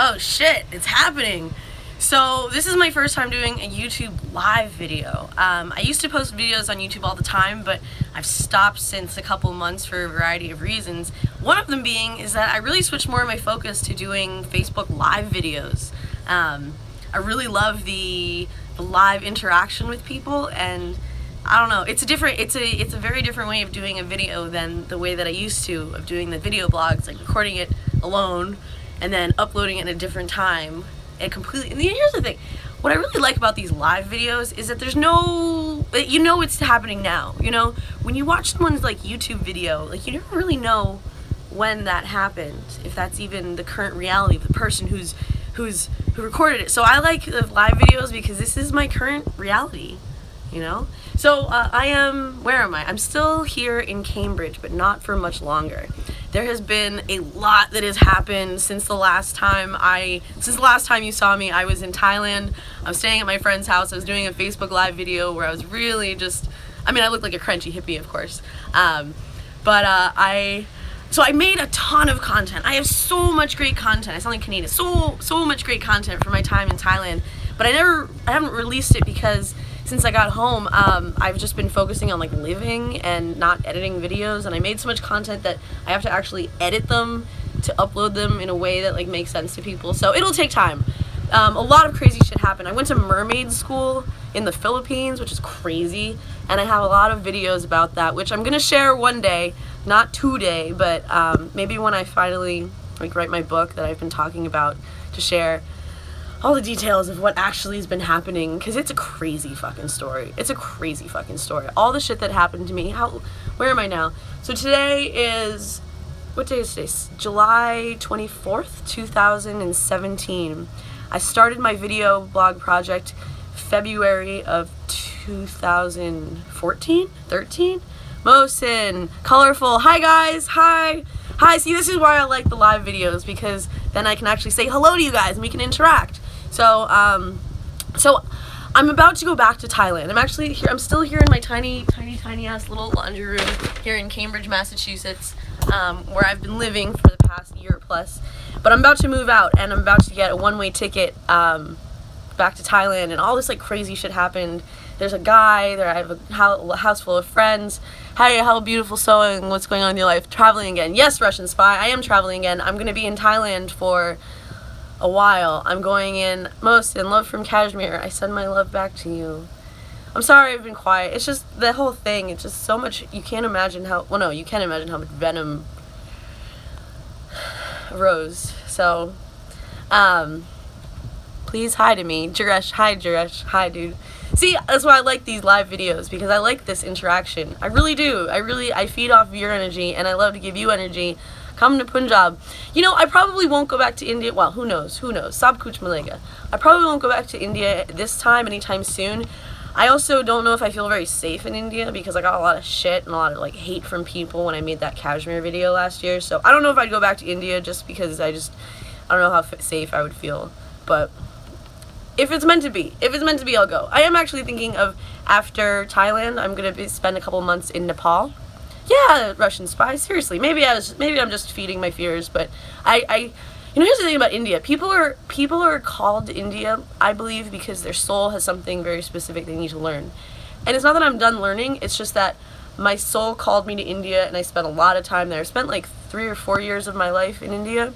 Oh shit, it's happening. So this is my first time doing a YouTube live video. I used to post videos on YouTube all the time, but I've stopped since a couple months for a variety of reasons. One of them being is that I really switched more of my focus to doing Facebook live videos. I really love the live interaction with people, and I don't know, it's a very different way of doing a video than the way that I used to of doing the video blogs, like recording it alone and then uploading it in a different time. And completely, and here's the thing, what I really like about these live videos is that there's no, you know, it's happening now. You know, when you watch someone's like YouTube video, like you never really know when that happened, if that's even the current reality of the person who recorded it. So I like the live videos because this is my current reality, you know. So where am I? I'm still here in Cambridge, but not for much longer. There has been a lot that has happened since the last time you saw me. I was in Thailand. I was staying at my friend's house. I was doing a Facebook live video where I was really just, I looked like a crunchy hippie, of course. So I made a ton of content. I have so much great content. I sound like Canadian. So much great content for my time in Thailand. But I haven't released it because since I got home, I've just been focusing on like living and not editing videos, and I made so much content that I have to actually edit them to upload them in a way that like makes sense to people. So it'll take time. A lot of crazy shit happened. I went to mermaid school in the Philippines, which is crazy, and I have a lot of videos about that, which I'm gonna share one day, not today, but maybe when I finally like write my book that I've been talking about, to share all the details of what actually has been happening, because it's a crazy fucking story. It's a crazy fucking story. All the shit that happened to me. Where am I now? So today is, what day is today? July 24th, 2017. I started my video blog project February of 2014, 13. Mohsin, colorful. Hi guys, hi. See, this is why I like the live videos, because then I can actually say hello to you guys and we can interact. So I'm about to go back to Thailand. I'm actually here. I'm still here in my tiny ass little laundry room here in Cambridge, Massachusetts, where I've been living for the past year plus. But I'm about to move out, and I'm about to get a one-way ticket back to Thailand, and all this like crazy shit happened. There's a guy there. I have a house full of friends. Hi, how beautiful sewing. What's going on in your life? Traveling again. Yes, Russian spy. I am traveling again. I'm gonna be in Thailand for a while. I'm going in Mohsin, love from Kashmir. I send my love back to you. I'm sorry I've been quiet. It's just the whole thing. It's just so much. You can't imagine how. Well, no, you can't imagine how much venom rose. So, please hi to me, Jaresh. Hi, Jaresh. Hi, dude. See, that's why I like these live videos, because I like this interaction. I really do. I feed off of your energy, and I love to give you energy. Come to Punjab. You know, I probably won't go back to India. Well, who knows? Sab kuch milega. I probably won't go back to India this time, anytime soon. I also don't know if I feel very safe in India, because I got a lot of shit and a lot of like hate from people when I made that Kashmir video last year. So I don't know if I'd go back to India, just because I don't know how safe I would feel. But if it's meant to be, I'll go. I am actually thinking of, after Thailand, I'm gonna spend a couple months in Nepal. Yeah, Russian spy. Seriously, maybe I'm just feeding my fears, but you know, here's the thing about India. People are called to India, I believe, because their soul has something very specific they need to learn. And it's not that I'm done learning. It's just that my soul called me to India, and I spent a lot of time there. I spent like 3 or 4 years of my life in India.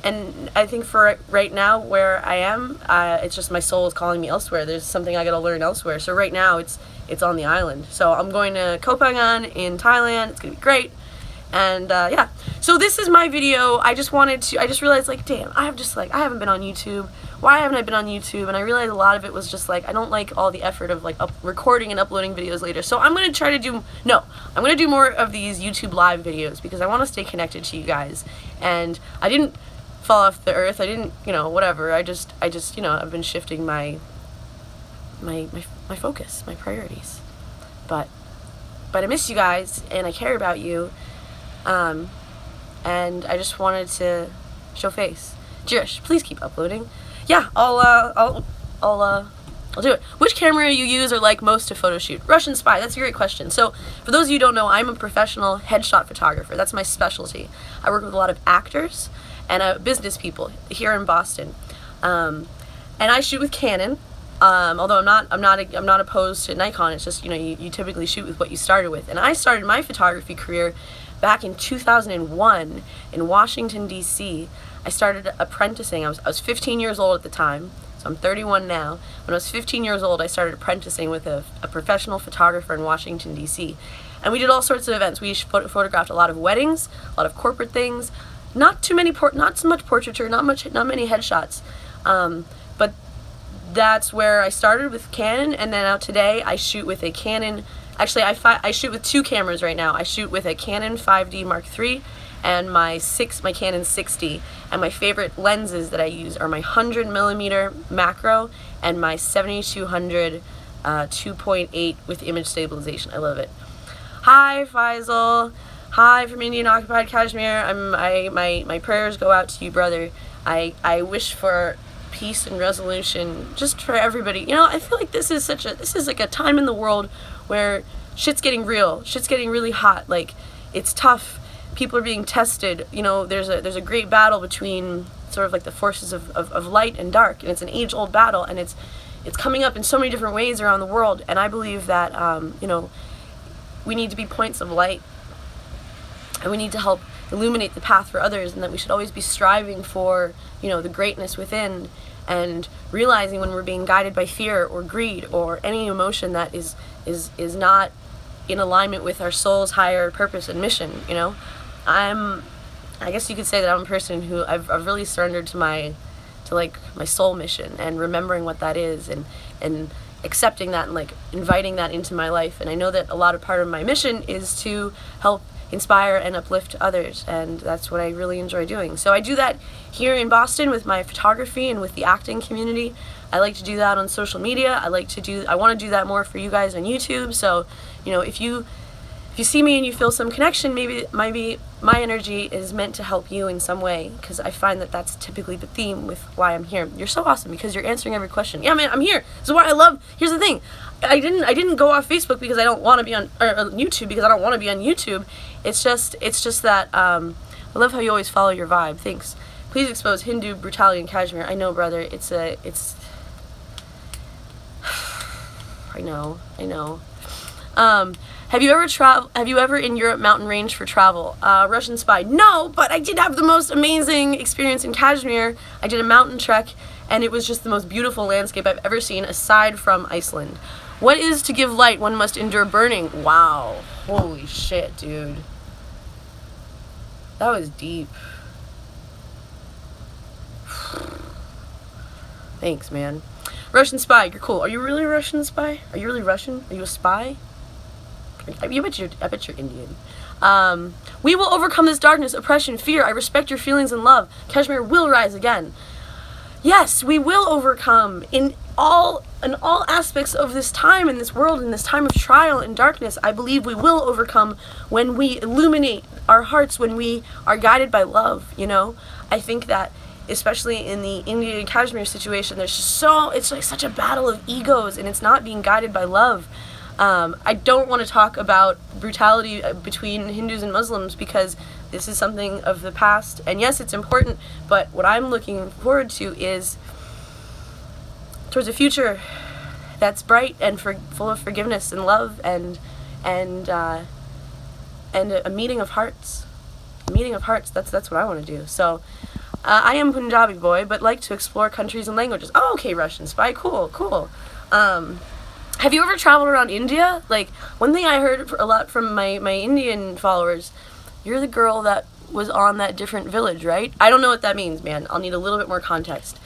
And I think for right now, where I am, it's just my soul is calling me elsewhere. There's something I gotta learn elsewhere. So right now, it's on the island. So I'm going to Koh Phangan in Thailand. It's gonna be great. And yeah. So this is my video. I just realized, like, damn, I haven't been on YouTube. Why haven't I been on YouTube? And I realized a lot of it was just like, I don't like all the effort of like recording and uploading videos later. So I'm gonna do more of these YouTube live videos, because I want to stay connected to you guys. And I didn't fall off the earth. I didn't, whatever. I just, I've been shifting my focus, my priorities. But I miss you guys, and I care about you. And I just wanted to show face. Jirish, please keep uploading. Yeah, I'll do it. Which camera you use or like most to photo shoot? Russian spy, that's a great question. So, for those of you who don't know, I'm a professional headshot photographer. That's my specialty. I work with a lot of actors, and business people here in Boston. And I shoot with Canon. Although I'm not opposed to Nikon. It's just, you typically shoot with what you started with. And I started my photography career back in 2001 in Washington, D.C. I started apprenticing. I was 15 years old at the time, so I'm 31 now. When I was 15 years old, I started apprenticing with a professional photographer in Washington, D.C. And we did all sorts of events. We photographed a lot of weddings, a lot of corporate things. Not so much portraiture, not many headshots. But that's where I started with Canon, and then now today I shoot with a Canon. Actually, I shoot with two cameras right now. I shoot with a Canon 5D Mark III and my Canon 6D. And my favorite lenses that I use are my 100mm macro and my 7200 2.8 with image stabilization. I love it. Hi, Faisal. Hi from Indian occupied Kashmir. My prayers go out to you, brother. I wish for peace and resolution just for everybody. I feel like this is like a time in the world where shit's getting real. Shit's getting really hot. Like, it's tough. People are being tested. There's a great battle between sort of like the forces of light and dark, and it's an age-old battle, and it's coming up in so many different ways around the world. And I believe that we need to be points of light, and we need to help illuminate the path for others, and that we should always be striving for the greatness within, and realizing when we're being guided by fear or greed or any emotion that is not in alignment with our soul's higher purpose and mission. I guess you could say that I'm a person who I've really surrendered to my soul mission, and remembering what that is, and accepting that, and inviting that into my life. And I know that a part of my mission is to help inspire and uplift others, and that's what I really enjoy doing. So I do that here in Boston with my photography and with the acting community. I like to do that on social media. I want to do that more for you guys on YouTube. So, if you see me and you feel some connection, maybe my energy is meant to help you in some way, because I find that that's typically the theme with why I'm here. You're so awesome because you're answering every question. Yeah, man, I'm here. This is what I love. Here's the thing. I didn't go off Facebook because I don't want to be on YouTube because I don't want to be on YouTube. It's just that I love how you always follow your vibe. Thanks. Please expose Hindu brutality in Kashmir. I know, brother. I know. Have you ever in Europe mountain range for travel? Russian spy. No, but I did have the most amazing experience in Kashmir. I did a mountain trek, and it was just the most beautiful landscape I've ever seen, aside from Iceland. What is to give light, one must endure burning? Wow. Holy shit, dude. That was deep. Thanks, man. Russian spy, you're cool. Are you really a Russian spy? Are you really Russian? Are you a spy? I bet you're Indian. We will overcome this darkness, oppression, fear. I respect your feelings and love. Kashmir will rise again. Yes, we will overcome in all aspects of this time, in this world, in this time of trial and darkness. I believe we will overcome when we illuminate our hearts, when we are guided by love. I think that especially in the India and Kashmir situation, it's like such a battle of egos, and it's not being guided by love. I don't want to talk about brutality between Hindus and Muslims, because this is something of the past, and yes, it's important, but what I'm looking forward to is towards a future that's bright and full of forgiveness and love, and a meeting of hearts. That's what I want to do. So I am Punjabi boy, but like to explore countries and languages. Oh, okay, Russian spy. Cool. Have you ever traveled around India? Like, one thing I heard a lot from my Indian followers, you're the girl that was on that different village, right? I don't know what that means, man. I'll need a little bit more context.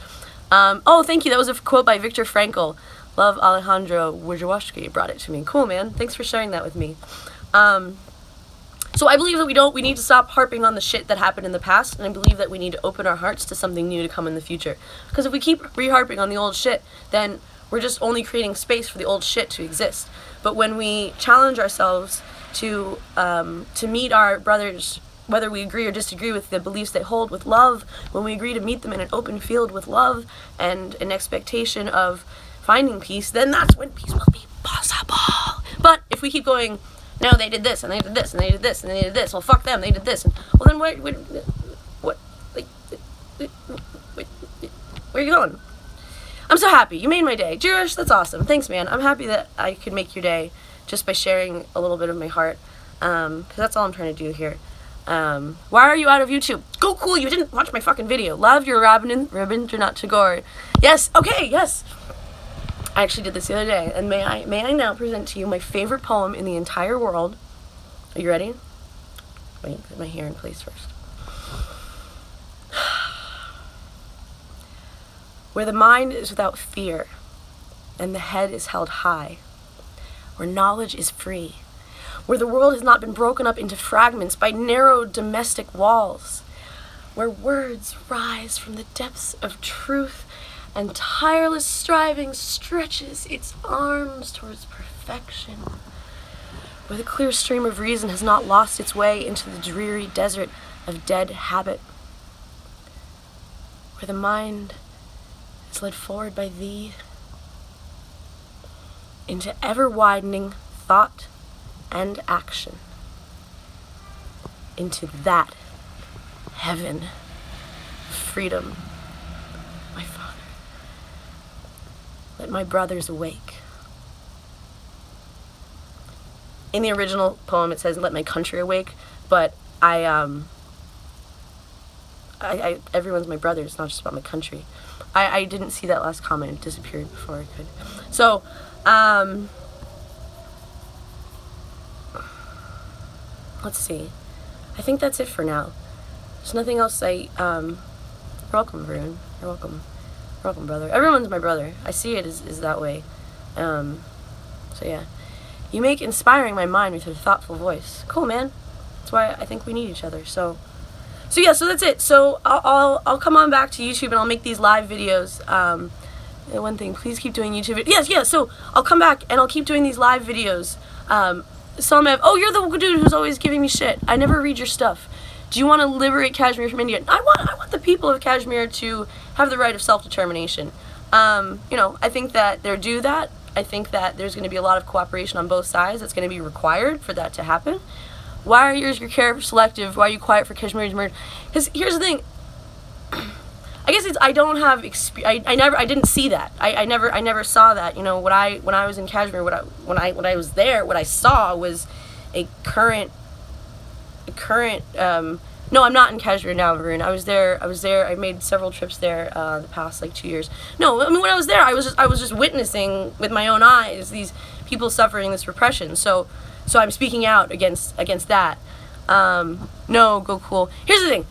Oh, thank you. That was a quote by Viktor Frankl. Love, Alejandro Wojciechowski brought it to me. Cool, man. Thanks for sharing that with me. So I believe that we need to stop harping on the shit that happened in the past, and I believe that we need to open our hearts to something new to come in the future. Because if we keep re-harping on the old shit, then we're just only creating space for the old shit to exist. But when we challenge ourselves to meet our brothers, whether we agree or disagree with the beliefs they hold, with love, when we agree to meet them in an open field with love and an expectation of finding peace, then that's when peace will be possible. But if we keep going, no, they did this, and they did this, and they did this, and they did this, well, fuck them, they did this, and, well, then what, like, Where are you going? I'm so happy. You made my day. Jirish, that's awesome. Thanks, man. I'm happy that I could make your day just by sharing a little bit of my heart. Because that's all I'm trying to do here. Why are you out of YouTube? Go cool, you didn't watch my fucking video. Love your Rabindranath Tagore. Yes, okay, yes. I actually did this the other day, and may I now present to you my favorite poem in the entire world. Are you ready? Wait, put my hair in place first. Where the mind is without fear, and the head is held high, where knowledge is free, where the world has not been broken up into fragments by narrow domestic walls, where words rise from the depths of truth and tireless striving stretches its arms towards perfection, where the clear stream of reason has not lost its way into the dreary desert of dead habit, where the mind is led forward by thee into ever-widening thought and action, into that heaven, freedom, my Father. Let my brothers awake. In the original poem, it says, "Let my country awake," but everyone's my brother. It's not just about my country. I didn't see that last comment. It disappeared before I could. So, let's see. I think that's it for now. There's nothing else you're welcome, Varun. You're welcome. You're welcome, brother. Everyone's my brother. I see it as that way. So yeah. You make inspiring my mind with your thoughtful voice. Cool, man. That's why I think we need each other. So yeah, so that's it. So I'll come on back to YouTube and I'll make these live videos. One thing, please keep doing YouTube. Yes. So I'll come back and I'll keep doing these live videos. Salmev, oh, you're the dude who's always giving me shit. I never read your stuff. Do you want to liberate Kashmir from India? I want the people of Kashmir to have the right of self-determination. I think that they're due that. I think that there's going to be a lot of cooperation on both sides that's going to be required for that to happen. Why are your care selective? Why are you quiet for Kashmir's murder? Because here's the thing. I guess I don't have I didn't see that. I never saw that. When I was in Kashmir, when I was there, what I saw was a current. No, I'm not in Kashmir now, Varun. I was there. I made several trips there the past 2 years. No, I mean when I was there, I was just witnessing with my own eyes these people suffering this repression. So I'm speaking out against that. No, go cool. Here's the thing.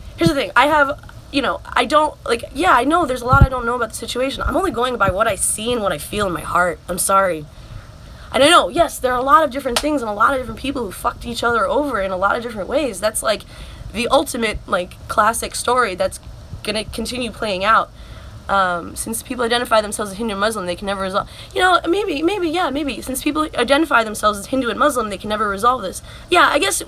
I have. I don't, I know there's a lot I don't know about the situation. I'm only going by what I see and what I feel in my heart. I'm sorry. And I know, yes, there are a lot of different things and a lot of different people who fucked each other over in a lot of different ways. That's, the ultimate, classic story that's gonna continue playing out. Since people identify themselves as Hindu and Muslim, they can never resolve, maybe. Since people identify themselves as Hindu and Muslim, they can never resolve this. Yeah, I guess,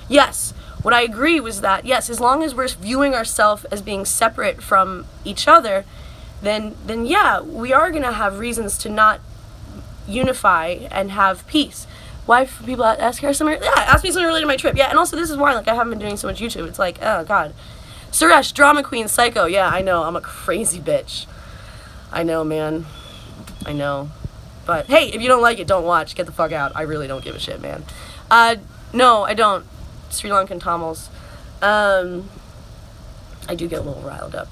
yes. What I agree was that, yes, as long as we're viewing ourselves as being separate from each other, then yeah, we are going to have reasons to not unify and have peace. Why for people ask her something? Yeah, ask me something related to my trip. Yeah, and also this is why, I haven't been doing so much YouTube. It's oh, God. Suresh, drama queen, psycho. Yeah, I know. I'm a crazy bitch. I know, man. I know. But, hey, if you don't like it, don't watch. Get the fuck out. I really don't give a shit, man. No, I don't. Sri Lankan Tamils. I do get a little riled up.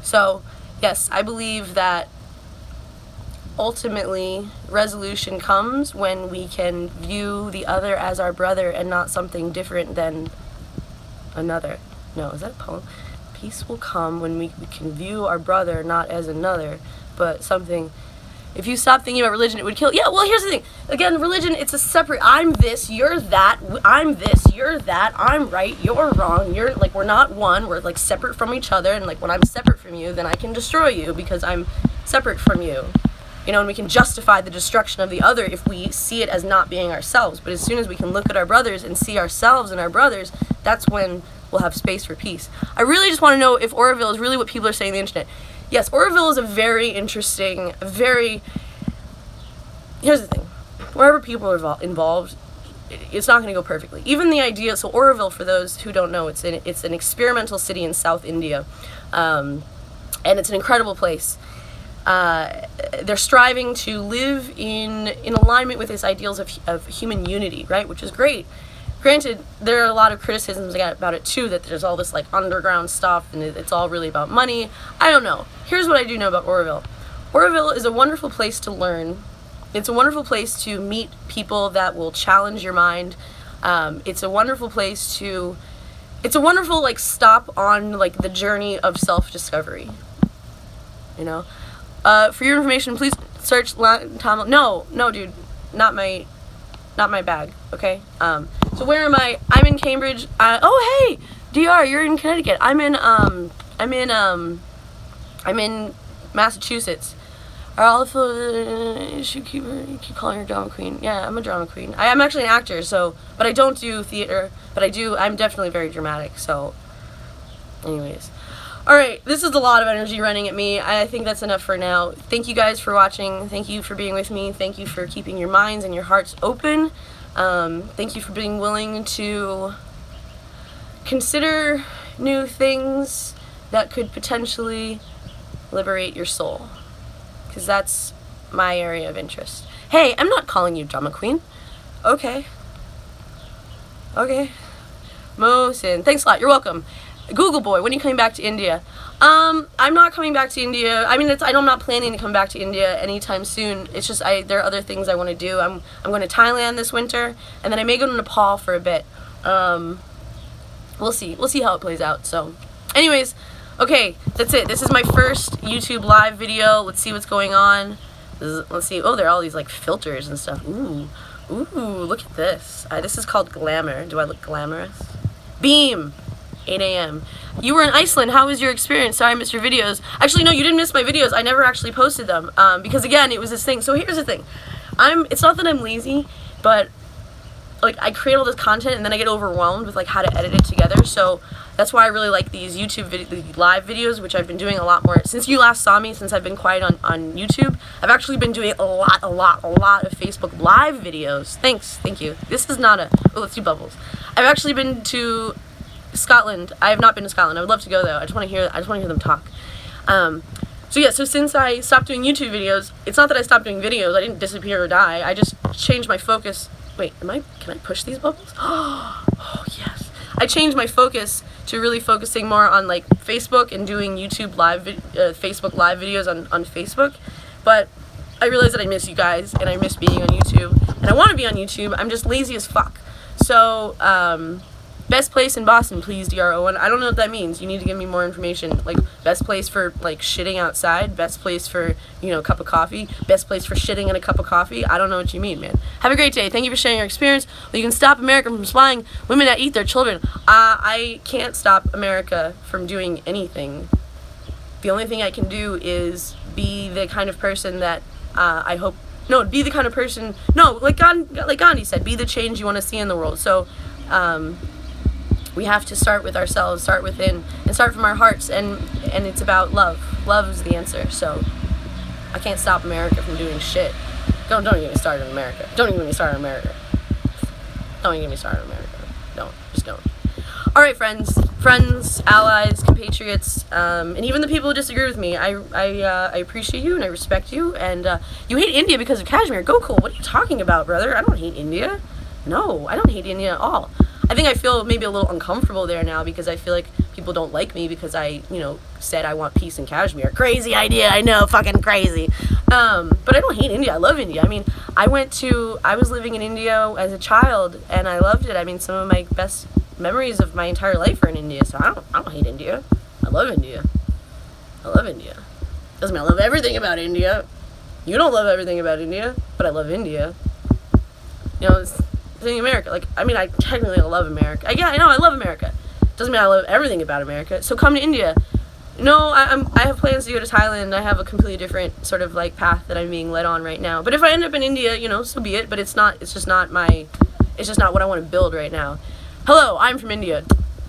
So, yes, I believe that ultimately resolution comes when we can view the other as our brother and not something different than another. No, is that a poem? Peace will come when we can view our brother not as another, but something. If you stop thinking about religion, it would kill. Yeah, well, here's the thing. Again, religion, it's a separate, I'm this, you're that, I'm this, you're that, I'm right, you're wrong, you're, we're not one, we're, separate from each other, and, when I'm separate from you, then I can destroy you because I'm separate from you. And we can justify the destruction of the other if we see it as not being ourselves. But as soon as we can look at our brothers and see ourselves in our brothers, that's when we'll have space for peace. I really just want to know if Oroville is really what people are saying on the internet. Yes, Oroville is a very interesting, here's the thing. Wherever people are involved, it's not going to go perfectly. Even the idea, so Oroville, for those who don't know, it's an experimental city in South India, and it's an incredible place. They're striving to live in alignment with these ideals of human unity, right, which is great. Granted, there are a lot of criticisms about it too, that there's all this like underground stuff and it's all really about money. I don't know. Here's what I do know about Oroville. Oroville is a wonderful place to learn. It's a wonderful place to meet people that will challenge your mind. It's a wonderful place to, it's a wonderful like stop on like the journey of self-discovery. You know? For your information, please search Tom. No, dude, not my bag. Okay. So where am I? I'm in Cambridge. Oh hey, DR, you're in Connecticut. I'm in Massachusetts. You keep calling her drama queen. Yeah, I'm a drama queen. I'm actually an actor, so, but I don't do theater, but I'm definitely very dramatic, so, anyways. Alright, this is a lot of energy running at me. I think that's enough for now. Thank you guys for watching. Thank you for being with me. Thank you for keeping your minds and your hearts open. Thank you for being willing to consider new things that could potentially liberate your soul. Because that's my area of interest. Hey, I'm not calling you drama queen. Okay. Mohsin, thanks a lot. You're welcome. Google boy, when are you coming back to India? I'm not coming back to India. I mean, I'm not planning to come back to India anytime soon. It's just there are other things I want to do. I'm going to Thailand this winter, and then I may go to Nepal for a bit. We'll see. We'll see how it plays out. So, anyways, okay, that's it. This is my first YouTube live video. Let's see what's going on. Let's see. Oh, there are all these like filters and stuff. Ooh, look at this. This is called glamour. Do I look glamorous? Beam. 8 a.m. You were in Iceland. How was your experience? Sorry I missed your videos. Actually, no, you didn't miss my videos. I never actually posted them because, again, it was this thing. So here's the thing. It's not that I'm lazy, but like I create all this content and then I get overwhelmed with like how to edit it together. So that's why I really like these YouTube live videos, which I've been doing a lot more. Since you last saw me, since I've been quiet on YouTube, I've actually been doing a lot of Facebook live videos. Thank you. This is not let's do bubbles. I've actually been to Scotland. I have not been to Scotland. I would love to go though. I just want to hear them talk. So since I stopped doing YouTube videos, it's not that I stopped doing videos. I didn't disappear or die. I just changed my focus. Wait, can I push these bubbles? Oh, yes. I changed my focus to really focusing more on like Facebook and doing YouTube live, Facebook live videos on Facebook. But I realized that I miss you guys and I miss being on YouTube. And I want to be on YouTube. I'm just lazy as fuck. So, best place in Boston, please, DRO1. I don't know what that means. You need to give me more information. Like, best place for, like, shitting outside. Best place for, a cup of coffee. Best place for shitting in a cup of coffee. I don't know what you mean, man. Have a great day. Thank you for sharing your experience. Well, you can stop America from spying women that eat their children. I can't stop America from doing anything. The only thing I can do is be the kind of person that be the kind of person, like Gandhi said, be the change you want to see in the world. So, we have to start with ourselves, start within, and start from our hearts, and it's about love. Love is the answer, so I can't stop America from doing shit. Don't even get me started on America. Don't even get me started on America. Don't even get me started on America. Just don't. Alright, friends, allies, compatriots, and even the people who disagree with me, I appreciate you and I respect you, and you hate India because of Kashmir. Go cool. What are you talking about, brother? I don't hate India. No, I don't hate India at all. I think I feel maybe a little uncomfortable there now because I feel like people don't like me because I, said I want peace in Kashmir. Crazy idea, I know, fucking crazy. But I don't hate India. I love India. I mean, I was living in India as a child and I loved it. I mean, some of my best memories of my entire life are in India, so I don't hate India. I love India. Doesn't mean I love everything about India. You don't love everything about India, but I love India. It's in America. Like, I mean, I technically love America. I know I love America. Doesn't mean I love everything about America. So come to India. No, I have plans to go to Thailand. I have a completely different sort of like path that I'm being led on right now. But if I end up in India, so be it. But it's just not what I want to build right now. Hello, I'm from India.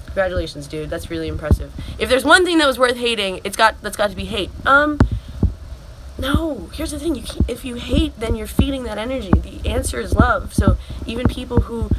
Congratulations, dude. That's really impressive. If there's one thing that was worth hating, that's got to be hate. No, here's the thing. If you hate, then you're feeding that energy. The answer is love. So even people who,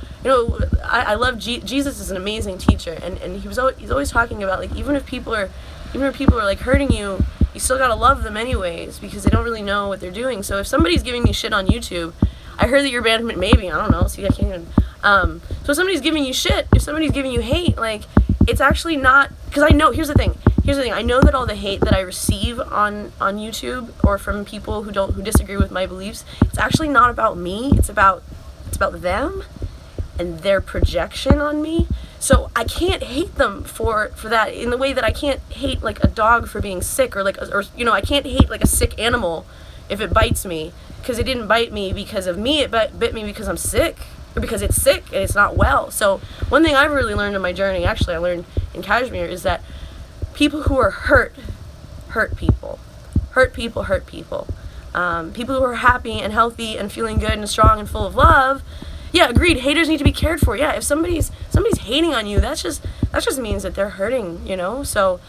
I love Jesus is an amazing teacher, and he's always talking about, like, even if people are like hurting you, you still gotta love them anyways, because they don't really know what they're doing. So if somebody's giving me shit on YouTube, I heard that you're banned from, maybe, I don't know, see, I can't even, so if somebody's giving you shit, if somebody's giving you hate, like, it's actually not, because I know, here's the thing, I know that all the hate that I receive on YouTube, or from people who disagree with my beliefs, it's actually not about me, it's about them, and their projection on me. So I can't hate them for that, in the way that I can't hate, like, a dog for being sick, or I can't hate, like, a sick animal if it bites me, because it didn't bite me because of me, it bit me because I'm sick, or because it's sick and it's not well. So one thing I've really learned in my journey, actually I learned in Kashmir, is that people who are hurt people. People who are happy and healthy and feeling good and strong and full of love, yeah, agreed, haters need to be cared for. Yeah, if somebody's hating on you, that just means that they're hurting, So,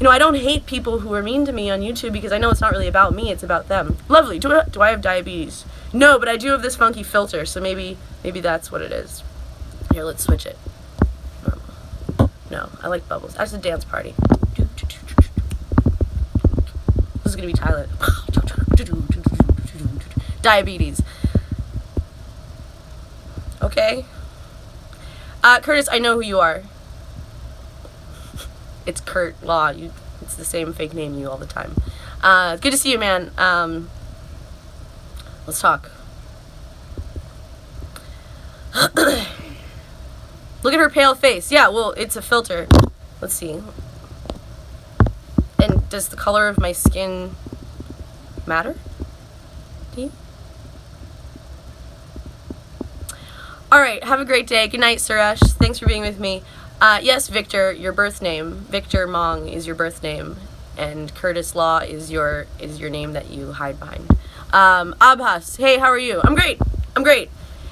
I don't hate people who are mean to me on YouTube, because I know it's not really about me, it's about them. Lovely. Do I have diabetes? No, but I do have this funky filter, so maybe that's what it is. Here, let's switch it. No, I like bubbles. That's a dance party. This is gonna be Thailand. Diabetes. Okay. Curtis, I know who you are. It's Kurt Law. It's the same fake name you all the time. Good to see you, man. Let's talk. Look at her pale face. Yeah, well, it's a filter. Let's see. And does the color of my skin matter to you? Alright, have a great day. Good night, Suresh. Thanks for being with me. Yes, Victor, your birth name. Victor Mong is your birth name. And Curtis Law is your name that you hide behind. Abhas, hey, how are you? I'm great.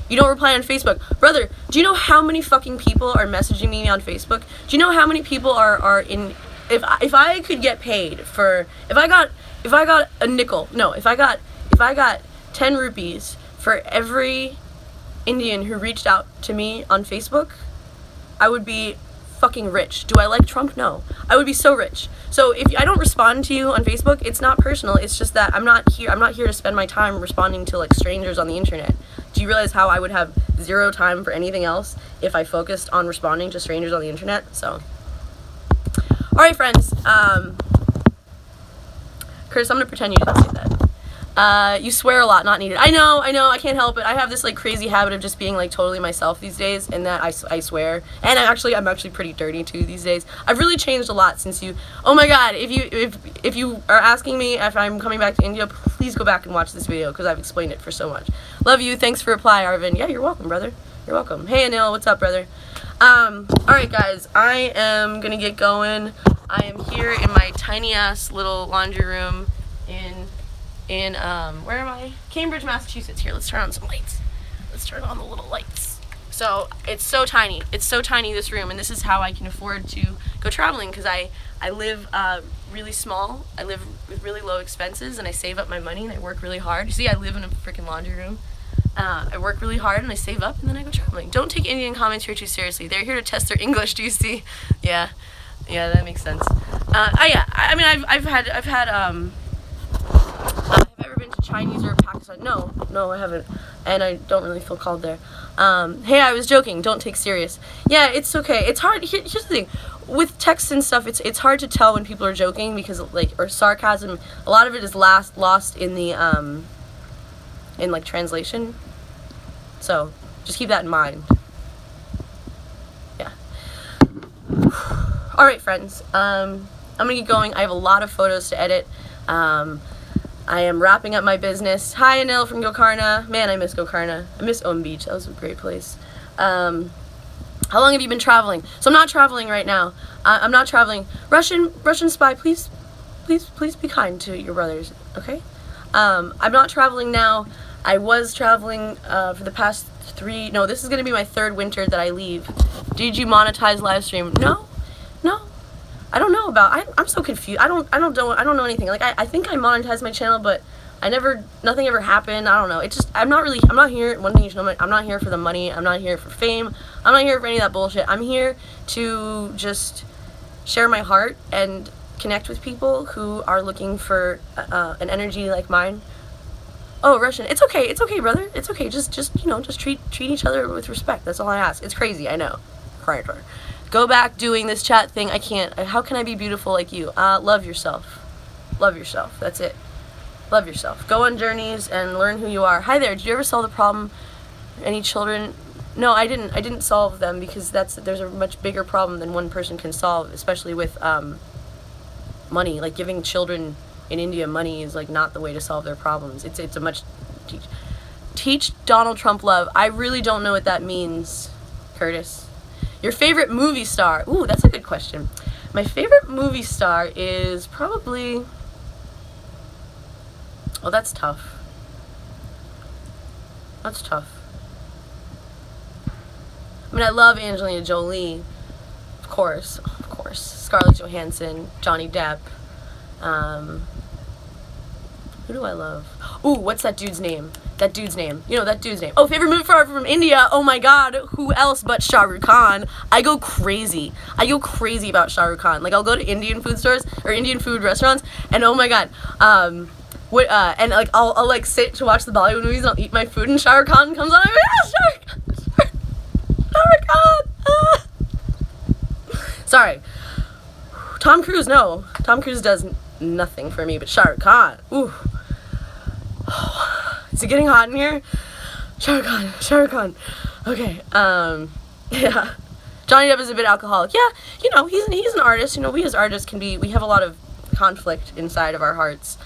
You don't reply on Facebook. Brother, do you know how many fucking people are messaging me on Facebook? Do you know how many people are in... If I could get paid for... If I got a nickel... No, if I got 10 rupees for every Indian who reached out to me on Facebook, I would be fucking rich. Do I like Trump? No. I would be so rich. So if I don't respond to you on Facebook, it's not personal. It's just that I'm not here to spend my time responding to, like, strangers on the internet. Do you realize how I would have zero time for anything else if I focused on responding to strangers on the internet? So, alright, friends. Chris, I'm gonna pretend you didn't say that. You swear a lot, not needed. I know, I can't help it. I have this, like, crazy habit of just being, like, totally myself these days, and that I swear. And I'm actually pretty dirty, too, these days. I've really changed a lot since you... Oh my god, if you are asking me if I'm coming back to India, please go back and watch this video, because I've explained it for so much. Love you, thanks for reply, Arvin. Yeah, you're welcome, brother. You're welcome. Hey, Anil, what's up, brother? Alright, guys, I am gonna get going. I am here in my tiny-ass little laundry room in where am I? Cambridge, Massachusetts. Here, let's turn on some lights. Let's turn on the little lights. So, it's so tiny. It's so tiny, this room, and this is how I can afford to go traveling, because I live really small. I live with really low expenses, and I save up my money, and I work really hard. You see, I live in a freaking laundry room. I work really hard, and I save up, and then I go traveling. Don't take Indian comments here too seriously. They're here to test their English, do you see? Yeah, that makes sense. Yeah, I mean, I've had, have I ever been to Chinese or Pakistan? No, I haven't, and I don't really feel called there. Hey, I was joking. Don't take serious. Yeah, it's okay. It's hard. Here's the thing, with texts and stuff. It's hard to tell when people are joking, because, like, or sarcasm. A lot of it is lost in the in, like, translation. So just keep that in mind. Yeah. All right, friends. I'm gonna get going. I have a lot of photos to edit. I am wrapping up my business. Hi, Anil from Gokarna. Man, I miss Gokarna. I miss Om Beach. That was a great place. How long have you been traveling? So I'm not traveling right now. I'm not traveling. Russian spy, please be kind to your brothers, okay? I'm not traveling now. I was traveling for the past this is going to be my third winter that I leave. Did you monetize live stream? No. I don't know about. I'm so confused. I don't know anything. Like I think I monetized my channel, but nothing ever happened. I don't know. It just, I'm not here, one thing you should know, I'm not here for the money. I'm not here for fame. I'm not here for any of that bullshit. I'm here to just share my heart and connect with people who are looking for an energy like mine. Oh, Russian. It's okay, brother. It's okay. Just treat each other with respect. That's all I ask. It's crazy, I know. Go back doing this chat thing. I can't. How can I be beautiful like you? Love yourself. Love yourself. That's it. Love yourself. Go on journeys and learn who you are. Hi there. Did you ever solve the problem? Any children? No, I didn't solve them because there's a much bigger problem than one person can solve, especially with money. Like giving children in India money is like not the way to solve their problems. It's a much teach Donald Trump love. I really don't know what that means, Curtis. Your favorite movie star? Ooh, that's a good question. My favorite movie star is probably... Oh, that's tough. That's tough. I mean, I love Angelina Jolie. Of course. Scarlett Johansson, Johnny Depp. Who do I love? Ooh, what's that dude's name? You know, that dude's name. Oh, favorite movie star from India. Oh my god, who else but Shah Rukh Khan? I go crazy about Shah Rukh Khan. Like, I'll go to Indian food stores or Indian food restaurants, and oh my god, and like I'll like sit to watch the Bollywood movies and I'll eat my food and Shah Rukh Khan comes on. I'm like, Shah Rukh Khan. Sorry. Tom Cruise, no. Tom Cruise does nothing for me, but Shah Rukh Khan. Ooh. Is it getting hot in here? Shah Rukh Khan. Okay. Yeah. Johnny Depp is a bit alcoholic. Yeah, you know, he's an artist. You know, we as artists we have a lot of conflict inside of our hearts.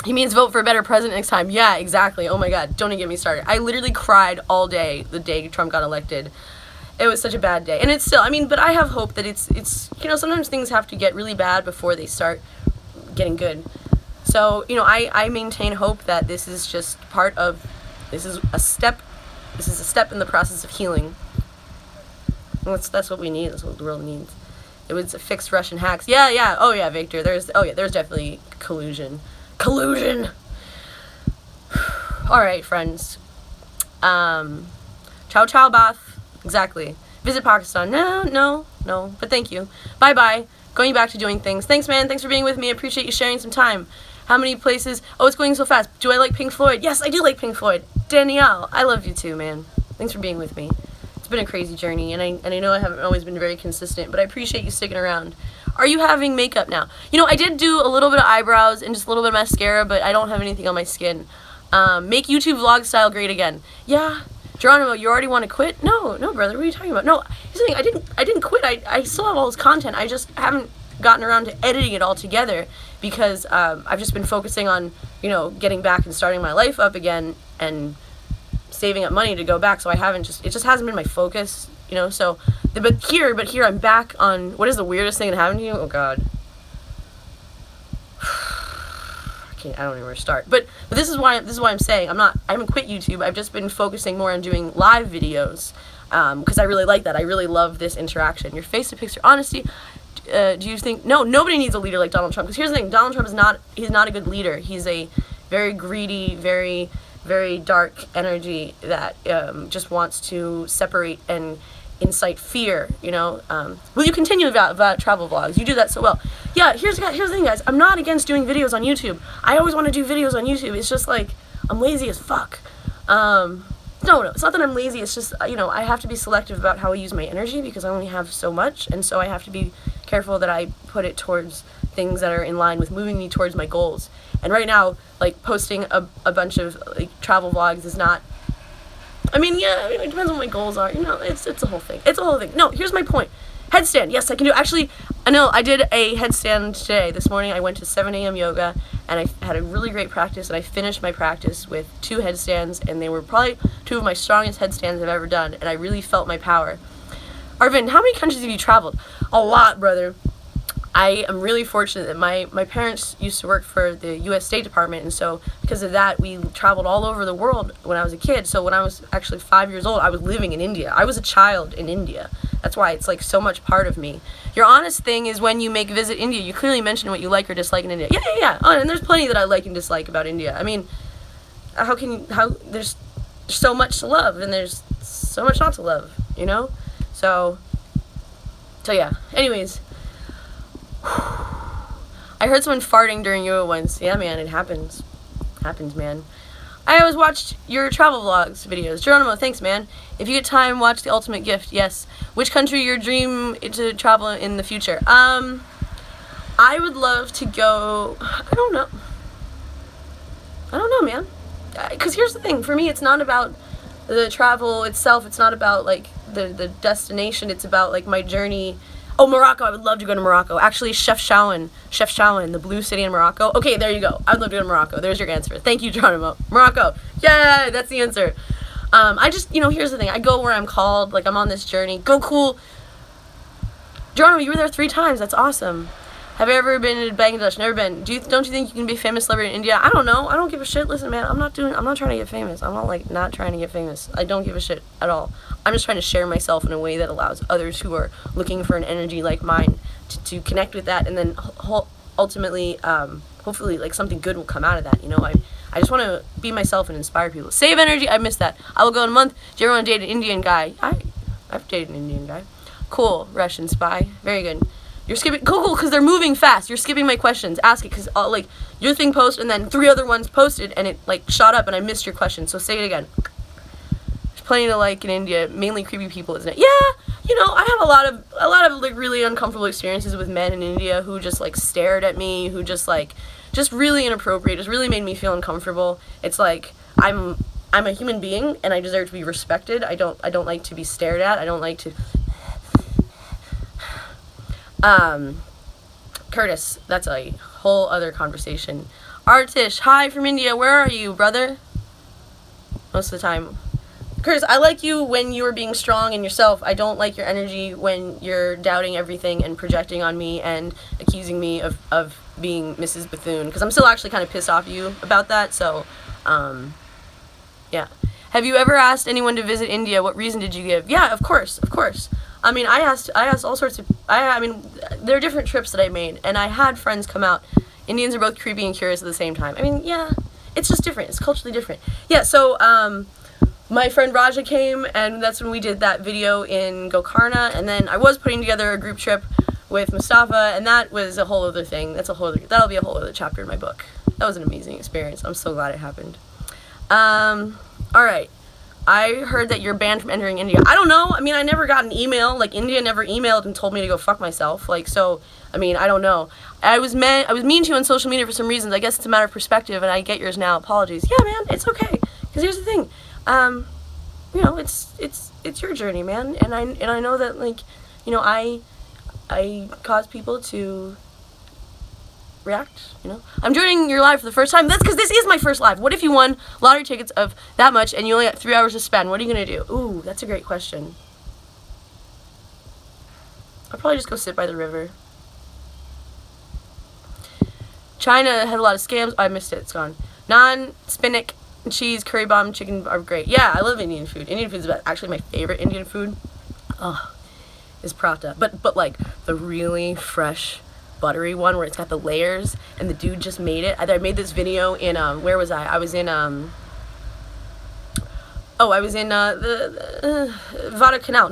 He means vote for a better president next time. Yeah, exactly. Oh my god, don't even get me started. I literally cried all day the day Trump got elected. It was such a bad day. And it's still, I mean, but I have hope that it's you know, sometimes things have to get really bad before they start getting good. So, you know, I maintain hope that this is just this is a step in the process of healing. And that's what we need. That's what the world needs. It was fixed Russian hacks. Yeah. Oh yeah, Victor. There's definitely collusion. All right, friends. Ciao, bath. Exactly. Visit Pakistan. No. But thank you. Bye. Going back to doing things. Thanks, man. Thanks for being with me. I appreciate you sharing some time. How many places? Oh, it's going so fast. Do I like Pink Floyd? Yes, I do like Pink Floyd. Danielle, I love you too, man. Thanks for being with me. It's been a crazy journey, and I know I haven't always been very consistent, but I appreciate you sticking around. Are you having makeup now? You know, I did do a little bit of eyebrows and just a little bit of mascara, but I don't have anything on my skin. Make YouTube vlog style great again. Yeah. Geronimo, you already want to quit? No, brother. What are you talking about? No, here's the thing. I didn't quit. I still have all this content. I just haven't gotten around to editing it all together because I've just been focusing on, you know, getting back and starting my life up again and saving up money to go back. So it just hasn't been my focus, you know. So, but here I'm back on. What is the weirdest thing that happened to you? Oh God. I don't even know where to start. But this is why I'm saying I haven't quit YouTube. I've just been focusing more on doing live videos because I really like that. I really love this interaction. Your face depicts your honesty. Do you think nobody needs a leader like Donald Trump? Because here's the thing: Donald Trump he's not a good leader. He's a very greedy, very, very dark energy that just wants to separate and incite fear, you know. Will you continue about travel vlogs? You do that so well. Yeah, here's the thing, guys. I'm not against doing videos on YouTube. I always want to do videos on YouTube. It's just like I'm lazy as fuck. No, it's not that I'm lazy. It's just, you know, I have to be selective about how I use my energy because I only have so much, and so I have to be careful that I put it towards things that are in line with moving me towards my goals. And right now, like, posting a bunch of like travel vlogs is not. I mean, yeah, it depends on what my goals are. You know, it's a whole thing. It's a whole thing. No, here's my point. Headstand. Yes, I can do. Actually, I know I did a headstand today. This morning I went to 7 a.m. yoga, and I had a really great practice, and I finished my practice with 2 headstands, and they were probably 2 of my strongest headstands I've ever done, and I really felt my power. Arvind, how many countries have you traveled? A lot, brother. I am really fortunate that my parents used to work for the U.S. State Department, and so because of that, we traveled all over the world when I was a kid. So when I was actually 5 years old, I was living in India. I was a child in India. That's why it's like so much part of me. Your honest thing is when you make Visit India, you clearly mention what you like or dislike in India. Yeah. Oh, and there's plenty that I like and dislike about India. I mean, there's so much to love and there's so much not to love, you know? So yeah. Anyways. I heard someone farting during yoga once. Yeah, man, it happens. Happens, man. I always watched your travel vlogs videos. Geronimo, thanks, man. If you get time, watch The Ultimate Gift. Yes. Which country your dream to travel in the future? I would love to go. I don't know, man. Because here's the thing. For me, it's not about the travel itself. It's not about, like, the destination. It's about, like, my journey. Oh, Morocco. I would love to go to Morocco. Actually, Chefchaouen, the blue city in Morocco. Okay, there you go. I would love to go to Morocco. There's your answer. Thank you, Geronimo. Morocco. Yeah, that's the answer. I just, here's the thing. I go where I'm called. Like, I'm on this journey. Go cool. Geronimo, you were there 3 times. That's awesome. Have you ever been to Bangladesh? Never been. Don't you think you can be a famous celebrity in India? I don't know. I don't give a shit. Listen, man, I'm not trying to get famous. I'm not trying to get famous. I don't give a shit at all. I'm just trying to share myself in a way that allows others who are looking for an energy like mine to connect with that, and then ultimately, hopefully, like, something good will come out of that. I just want to be myself and inspire people. Save energy. I missed that. I will go in a month. Do you ever want to date an Indian guy? I've dated an Indian guy. Cool. Russian spy. Very good. You're skipping. Cool, because they're moving fast. You're skipping my questions. Ask it, because like your thing posted, and then 3 other ones posted, and it like shot up, and I missed your question. So say it again. There's plenty to like in India. Mainly creepy people, isn't it? Yeah. I have a lot of like really uncomfortable experiences with men in India who just like stared at me, who just really inappropriate. Just really made me feel uncomfortable. It's like I'm a human being, and I deserve to be respected. I don't like to be stared at. I don't like to. Curtis, that's a whole other conversation. Artish, hi from India. Where are you, brother? Most of the time. Curtis, I like you when you are being strong in yourself. I don't like your energy when you're doubting everything and projecting on me and accusing me of being Mrs. Bethune. Because I'm still actually kind of pissed off at you about that. So, yeah. Have you ever asked anyone to visit India? What reason did you give? Yeah, of course. I mean, I asked all sorts of. I mean, there are different trips that I made, and I had friends come out. Indians are both creepy and curious at the same time. I mean, yeah, it's just different. It's culturally different. Yeah. So, my friend Raja came, and that's when we did that video in Gokarna, and then I was putting together a group trip with Mustafa, and that was a whole other thing. That'll be a whole other chapter in my book. That was an amazing experience. I'm so glad it happened. All right. I heard that you're banned from entering India. I don't know. I mean, I never got an email. Like, India never emailed and told me to go fuck myself. Like, so, I mean, I don't know. I was mean to you on social media for some reasons. I guess it's a matter of perspective, and I get yours now. Apologies. Yeah, man, it's okay. Because here's the thing. It's your journey, man. And I know that, like, I cause people to react, I'm joining your live for the first time. That's because this is my first live. What if you won lottery tickets of that much and you only got 3 hours to spend? What are you going to do? Ooh, that's a great question. I'll probably just go sit by the river. China had a lot of scams. Oh, I missed it. It's gone. Naan, spinach, cheese, curry bomb, chicken are great. Yeah, I love Indian food. Indian food is actually my favorite Indian food. Is paratha. But like the really fresh buttery one where it's got the layers, and the dude just made it. I made this video in where was I was in the Vada Canal,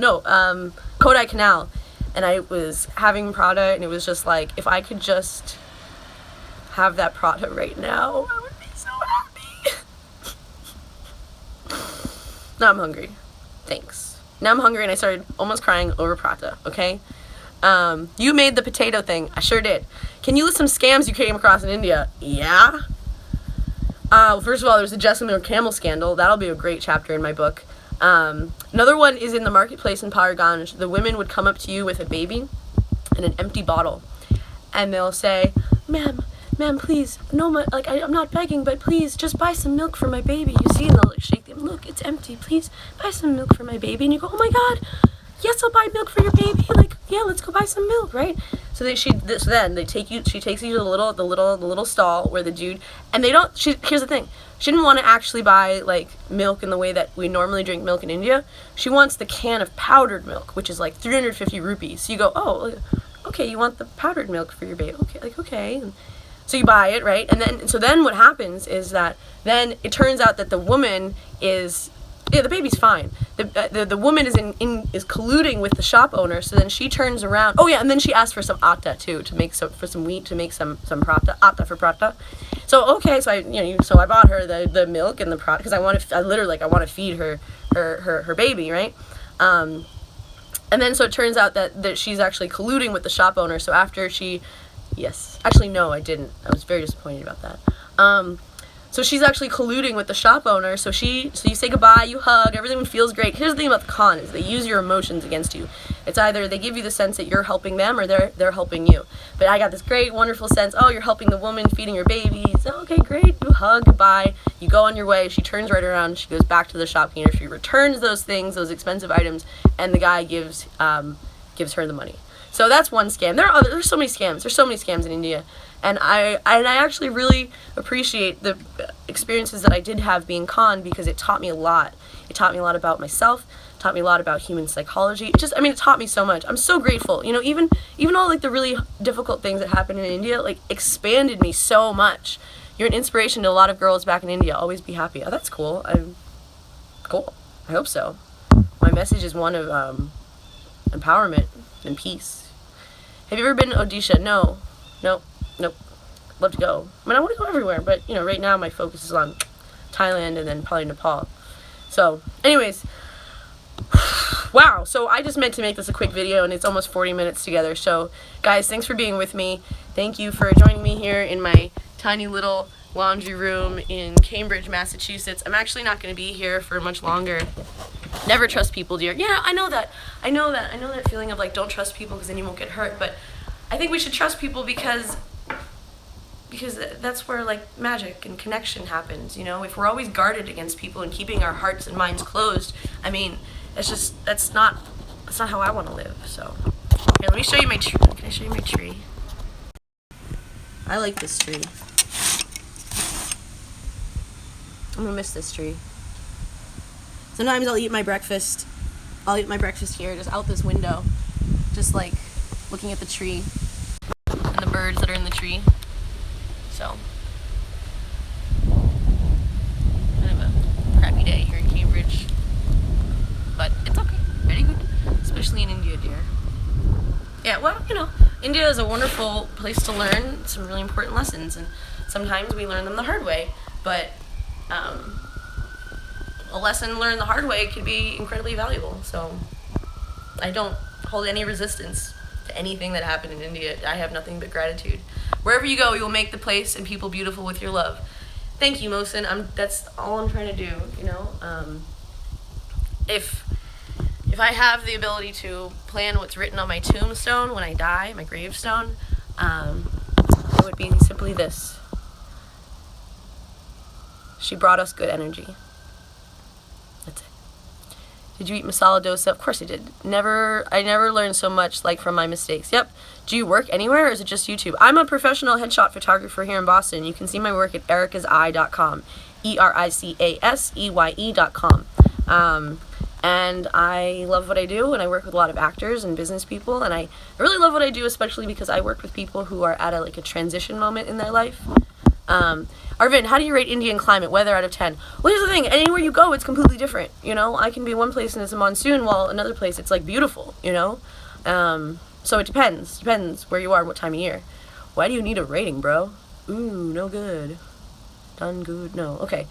Kodai Canal, and I was having paratha, and it was just like, if I could just have that paratha right now, I would be so happy. Now I'm hungry. Thanks. Now I'm hungry, and I started almost crying over paratha. Okay. You made the potato thing. I sure did. Can you list some scams you came across in India? Yeah. First of all, there's the Jaisalmer camel scandal. That'll be a great chapter in my book. Another one is in the marketplace in Paraganj. The women would come up to you with a baby and an empty bottle, and they'll say, ma'am, please, no, I'm not begging, but please, just buy some milk for my baby. You see, and they'll shake them. Look, it's empty. Please, buy some milk for my baby. And you go, oh my God. yes, I'll buy milk for your baby. Like, yeah, let's go buy some milk, right? So then they take you. She takes you to the little stall where the dude, and they don't. Here's the thing. She didn't want to actually buy like milk in the way that we normally drink milk in India. She wants the can of powdered milk, which is like 350 rupees. So you go, oh, okay, you want the powdered milk for your baby? Okay, like okay. And so you buy it, right? And then what happens is that then it turns out that the woman is. Yeah, the baby's fine. The woman is is colluding with the shop owner. So then she turns around. Oh yeah, and then she asks for some atta too, to make some wheat, to make some prata, atta for prata. So okay, so I bought her the milk and the prata because I want to feed her baby, right? And then so it turns out that she's actually colluding with the shop owner. So after actually no, I didn't. I was very disappointed about that. So she's actually colluding with the shop owner. So you say goodbye, you hug, everything feels great. Here's the thing about the con is they use your emotions against you. It's either they give you the sense that you're helping them or they're helping you. But I got this great, wonderful sense, oh, you're helping the woman feeding her babies. Oh, okay, great. You hug, goodbye. You go on your way. She turns right around. She goes back to the shop cleaner. She returns those things, those expensive items, and the guy gives her the money. So that's one scam. There's so many scams. There's so many scams in India. And I actually really appreciate the experiences that I did have being con because it taught me a lot. It taught me a lot about myself. It taught me a lot about human psychology. It taught me so much. I'm so grateful. Even all like the really difficult things that happened in India like expanded me so much. You're an inspiration to a lot of girls back in India. Always be happy. Oh, that's cool. Cool. I hope so. My message is one of empowerment and peace. Have you ever been to Odisha? No. Nope. Love to go. I mean, I want to go everywhere, but, right now my focus is on Thailand and then probably Nepal. So, anyways, wow. So I just meant to make this a quick video, and it's almost 40 minutes together. So, guys, thanks for being with me. Thank you for joining me here in my tiny little laundry room in Cambridge, Massachusetts. I'm actually not going to be here for much longer. Never trust people, dear. Yeah, I know that. I know that feeling of, like, don't trust people because then you won't get hurt. But I think we should trust people because that's where like magic and connection happens. If we're always guarded against people and keeping our hearts and minds closed, I mean, that's not how I want to live. So here, let me show you my tree. Can I show you my tree? I like this tree. I'm gonna miss this tree. Sometimes I'll eat my breakfast here, just out this window, just like looking at the tree and the birds that are in the tree. So, kind of a crappy day here in Cambridge, but it's okay. Very good, especially in India, dear. Yeah, well, India is a wonderful place to learn some really important lessons, and sometimes we learn them the hard way. But a lesson learned the hard way could be incredibly valuable. So, I don't hold any resistance to anything that happened in India. I have nothing but gratitude. Wherever you go, you will make the place and people beautiful with your love. Thank you, Mohsen. That's all I'm trying to do. If I have the ability to plan what's written on my tombstone when I die, my gravestone, it would be simply this: she brought us good energy. That's it. Did you eat masala dosa? Of course I did. I never learned so much like from my mistakes. Yep. Do you work anywhere or is it just YouTube? I'm a professional headshot photographer here in Boston. You can see my work at ericaseye.com. ERICASEYE.com. And I love what I do, and I work with a lot of actors and business people, and I really love what I do, especially because I work with people who are at a transition moment in their life. Arvind, how do you rate Indian climate, weather out of 10? Well, here's the thing. Anywhere you go, it's completely different. I can be one place and it's a monsoon, while another place it's like beautiful, So it depends. Depends where you are, what time of year. Why do you need a rating, bro? Ooh, no good. Done good. No. Okay.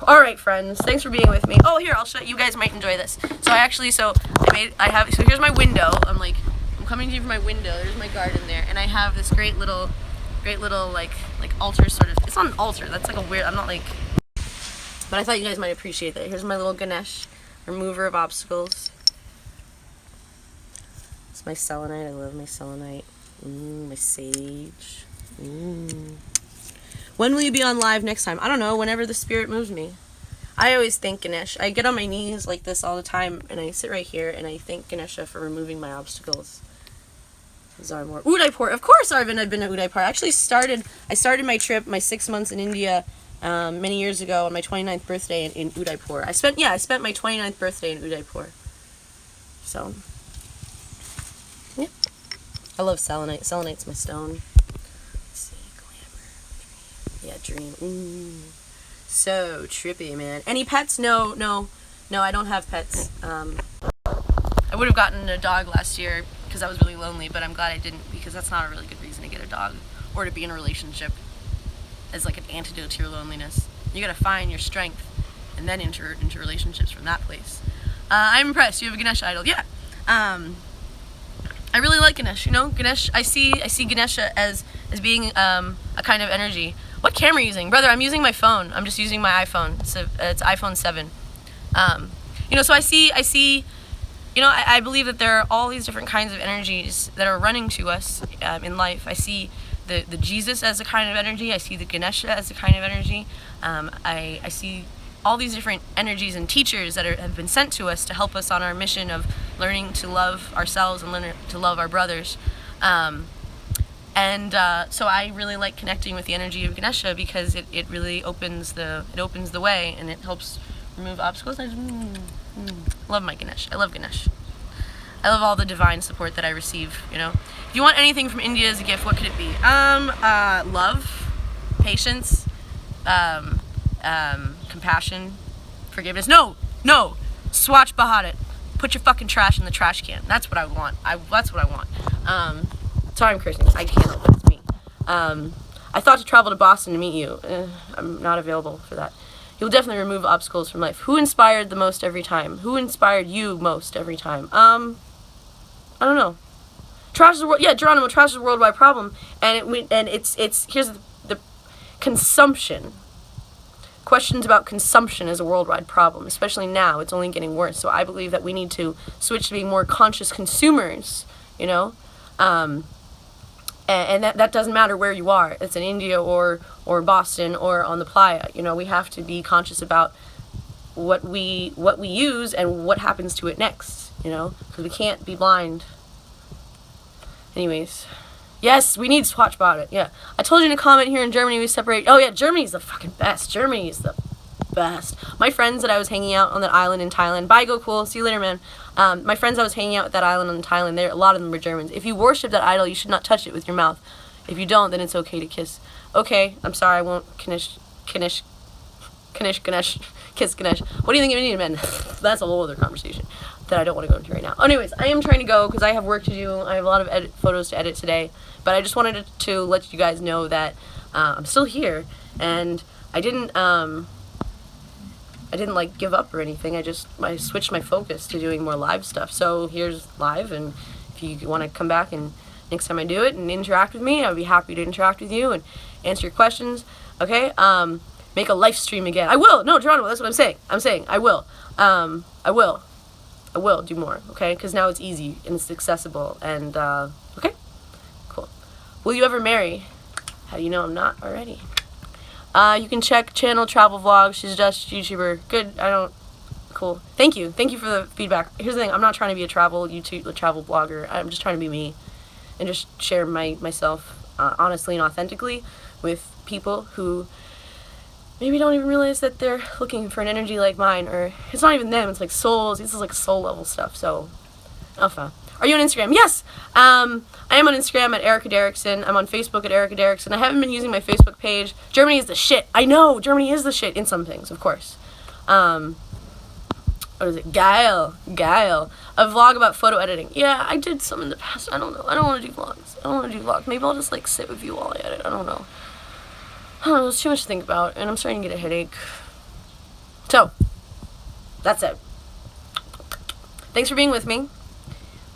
All right, friends. Thanks for being with me. Oh, here, I'll show you. You guys might enjoy this. So here's my window. I'm coming to you from my window. There's my garden there, and I have this great little like altar sort of. It's not an altar. That's like a weird. I'm not like. But I thought you guys might appreciate that. Here's my little Ganesh, remover of obstacles. It's my selenite. I love my selenite. My sage. When will you be on live next time? I don't know. Whenever the spirit moves me. I always thank Ganesh. I get on my knees like this all the time, and I sit right here, and I thank Ganesha for removing my obstacles. Zarmor. Udaipur. Of course, Arvind, I've been to Udaipur. I actually started my trip, my 6 months in India, many years ago on my 29th birthday in Udaipur. I spent my 29th birthday in Udaipur. So, yeah. I love selenite. Selenite's my stone. Let's see, glamour. Yeah, dream. Ooh. So trippy, man. Any pets? No, I don't have pets. I would have gotten a dog last year because I was really lonely, but I'm glad I didn't, because that's not a really good reason to get a dog or to be in a relationship as like an antidote to your loneliness. You gotta find your strength and then enter into relationships from that place. I'm impressed. You have a Ganesh idol. Yeah. I really like Ganesh. You know, Ganesh. I see Ganesha as being a kind of energy. What camera are you using, brother? I'm using my phone. I'm just using my iPhone. It's iPhone 7. You know, so I see. You know, I believe that there are all these different kinds of energies that are running to us in life. I see the Jesus as a kind of energy. I see the Ganesha as a kind of energy. I see all these different energies and teachers that have been sent to us to help us on our mission of learning to love ourselves and learn to love our brothers. So I really like connecting with the energy of Ganesha because it really opens the way, and it helps remove obstacles. Love my Ganesh. I love Ganesh. I love all the divine support that I receive, you know. If you want anything from India as a gift, what could it be? Love, patience, compassion, forgiveness. No! Swatch Bharat. Put your fucking trash in the trash can. That's what I want. That's what I want. Sorry I'm cursing. I can't help it. It's me. I thought to travel to Boston to meet you. I'm not available for that. You'll definitely remove obstacles from life. Who inspired the most every time? Who inspired you most every time? I don't know. Trash is the world. Yeah, Geronimo. Trash is a worldwide problem, and it's here's the consumption. Questions about consumption is a worldwide problem, especially now. It's only getting worse. So I believe that we need to switch to being more conscious consumers. You know. And that doesn't matter where you are. It's in India or Boston or on the playa. You know, we have to be conscious about what we use and what happens to it next. You know, because we can't be blind. Anyways, yes, we need to watch about it. Yeah, I told you in a comment here in Germany we separate. Oh yeah, Germany's the fucking best. Germany is the best. My friends that I was hanging out on that island in Thailand. Bye, go cool. See you later, man. My friends I was hanging out at that island in Thailand, a lot of them were Germans. If you worship that idol, you should not touch it with your mouth. If you don't, then it's okay to kiss. Okay, I'm sorry, I won't kiss Ganesh. What do you think of Indian men? That's a whole other conversation that I don't want to go into right now. Anyways, I am trying to go because I have work to do. I have a lot of photos to edit today. But I just wanted to let you guys know that I'm still here, and I didn't like give up or anything. I switched my focus to doing more live stuff. So here's live, and if you want to come back and next time I do it and interact with me, I'd be happy to interact with you and answer your questions. Okay? Make a live stream again. I will. No, Geronimo, that's what I'm saying. I will. I will do more. Okay? Because now it's easy and it's accessible. And okay? Cool. Will you ever marry? How do you know I'm not already? You can check channel travel vlog. She's just YouTuber. Good. Cool. Thank you for the feedback. Here's the thing. I'm not trying to be a travel blogger. I'm just trying to be me and just share myself honestly and authentically with people who maybe don't even realize that they're looking for an energy like mine, or it's not even them. It's like souls. This is like soul level stuff. So, alpha. Are you on Instagram? Yes. I am on Instagram at Erica Derrickson. I'm on Facebook at Erica Derrickson. I haven't been using my Facebook page. Germany is the shit. I know. Germany is the shit in some things, of course. What is it? Geil. A vlog about photo editing. Yeah, I did some in the past. I don't know. I don't want to do vlogs. Maybe I'll just like sit with you while I edit. I don't know. There's too much to think about, and I'm starting to get a headache. So, that's it. Thanks for being with me.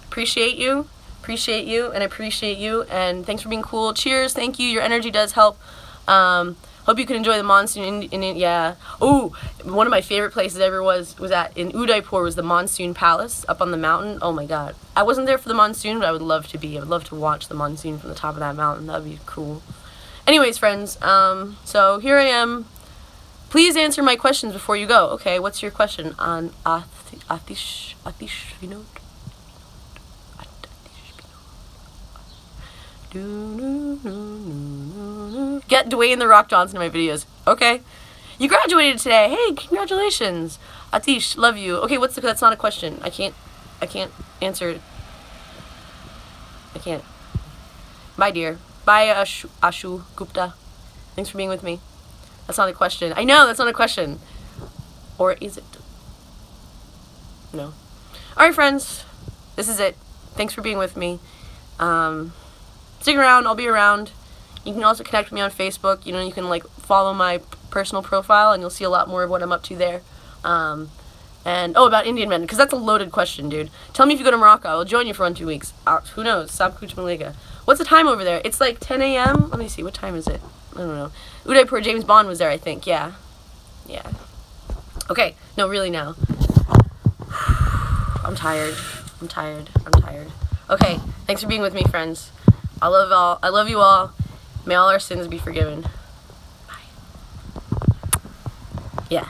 Appreciate you, and I appreciate you, and thanks for being cool. Cheers, thank you, your energy does help. Hope you can enjoy the monsoon yeah. Oh, one of my favorite places ever was in Udaipur, was the Monsoon Palace up on the mountain. Oh my god. I wasn't there for the monsoon, but I would love to be. I would love to watch the monsoon from the top of that mountain. That would be cool. Anyways, friends, so here I am, Please answer my questions before you go. Okay, what's your question on Atish Vinod? Get Dwayne The Rock Johnson in my videos. Okay. You graduated today. Hey, congratulations. Atish, love you. Okay, that's not a question. I can't answer. I can't. Bye, dear. Bye, Ashu Gupta. Thanks for being with me. That's not a question. I know, that's not a question. Or is it? No. Alright, friends. This is it. Thanks for being with me. Stick around. I'll be around. You can also connect with me on Facebook. You know, you can, like, follow my personal profile, and you'll see a lot more of what I'm up to there. About Indian men, because that's a loaded question, dude. Tell me if you go to Morocco. I'll join you for 1-2 weeks. Who knows? Sabkuch Malega. What's the time over there? It's like 10 a.m.? Let me see. What time is it? I don't know. Udaipur, James Bond was there, I think. Yeah. Yeah. Okay. No, really now. I'm tired. Okay. Thanks for being with me, friends. I love you all. May all our sins be forgiven. Bye. Yeah.